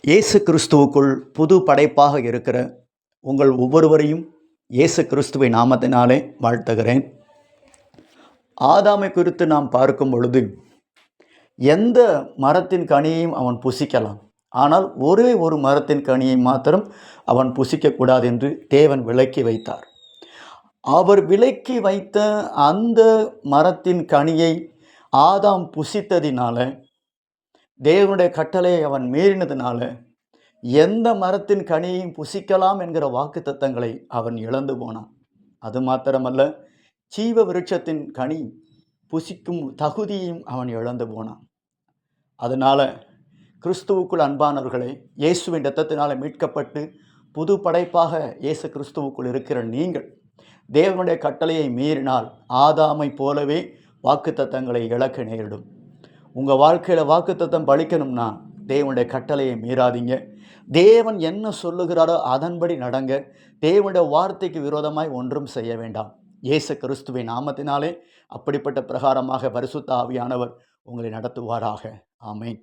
இயேசு கிறிஸ்துவுக்குள் புது படைப்பாக இருக்கிற உங்கள் ஒவ்வொருவரையும் இயேசு கிறிஸ்துவை நாமத்தினாலே வாழ்த்துகிறேன். ஆதாமை குறித்து நாம் பார்க்கும் பொழுது எந்த மரத்தின் கனியையும் அவன் புசிக்கலாம், ஆனால் ஒரே ஒரு மரத்தின் கனியை மாத்திரம் அவன் புசிக்கக்கூடாது என்று தேவன் விலக்கி வைத்தார். அவர் விலக்கி வைத்த அந்த மரத்தின் கனியை ஆதாம் புசித்ததினால, தேவனுடைய கட்டளையை அவன் மீறினதுனால எந்த மரத்தின் கனியையும் புசிக்கலாம் என்கிற வாக்குத்தத்தங்களை அவன் இழந்து போனான். அது மாத்திரமல்ல, ஜீவ விருட்சத்தின் கனி புசிக்கும் தகுதியையும் அவன் இழந்து போனான். அதனால கிறிஸ்துவுக்குள் அன்பானவர்களே, இயேசுவின் இரத்தத்தினால மீட்கப்பட்டு புது படைப்பாக இயேசு கிறிஸ்துவுக்குள் இருக்கிற நீங்கள் தேவனுடைய கட்டளையை மீறினால் ஆதாமை போலவே வாக்குத்தத்தங்களை இழக்க நேரிடும். உங்கள் வாழ்க்கையில் வாக்குத்தத்தம் பலிக்கணும்னா தேவனுடைய கட்டளையை மீறாதீங்க. தேவன் என்ன சொல்லுகிறாரோ அதன்படி நடங்க. தேவனுடைய வார்த்தைக்கு விரோதமாய் ஒன்றும் செய்ய வேண்டாம். இயேசு கிறிஸ்துவின் நாமத்தினாலே அப்படிப்பட்ட பிரகாரமாக பரிசுத்த ஆவியானவர் உங்களை நடத்துவாராக. ஆமென்.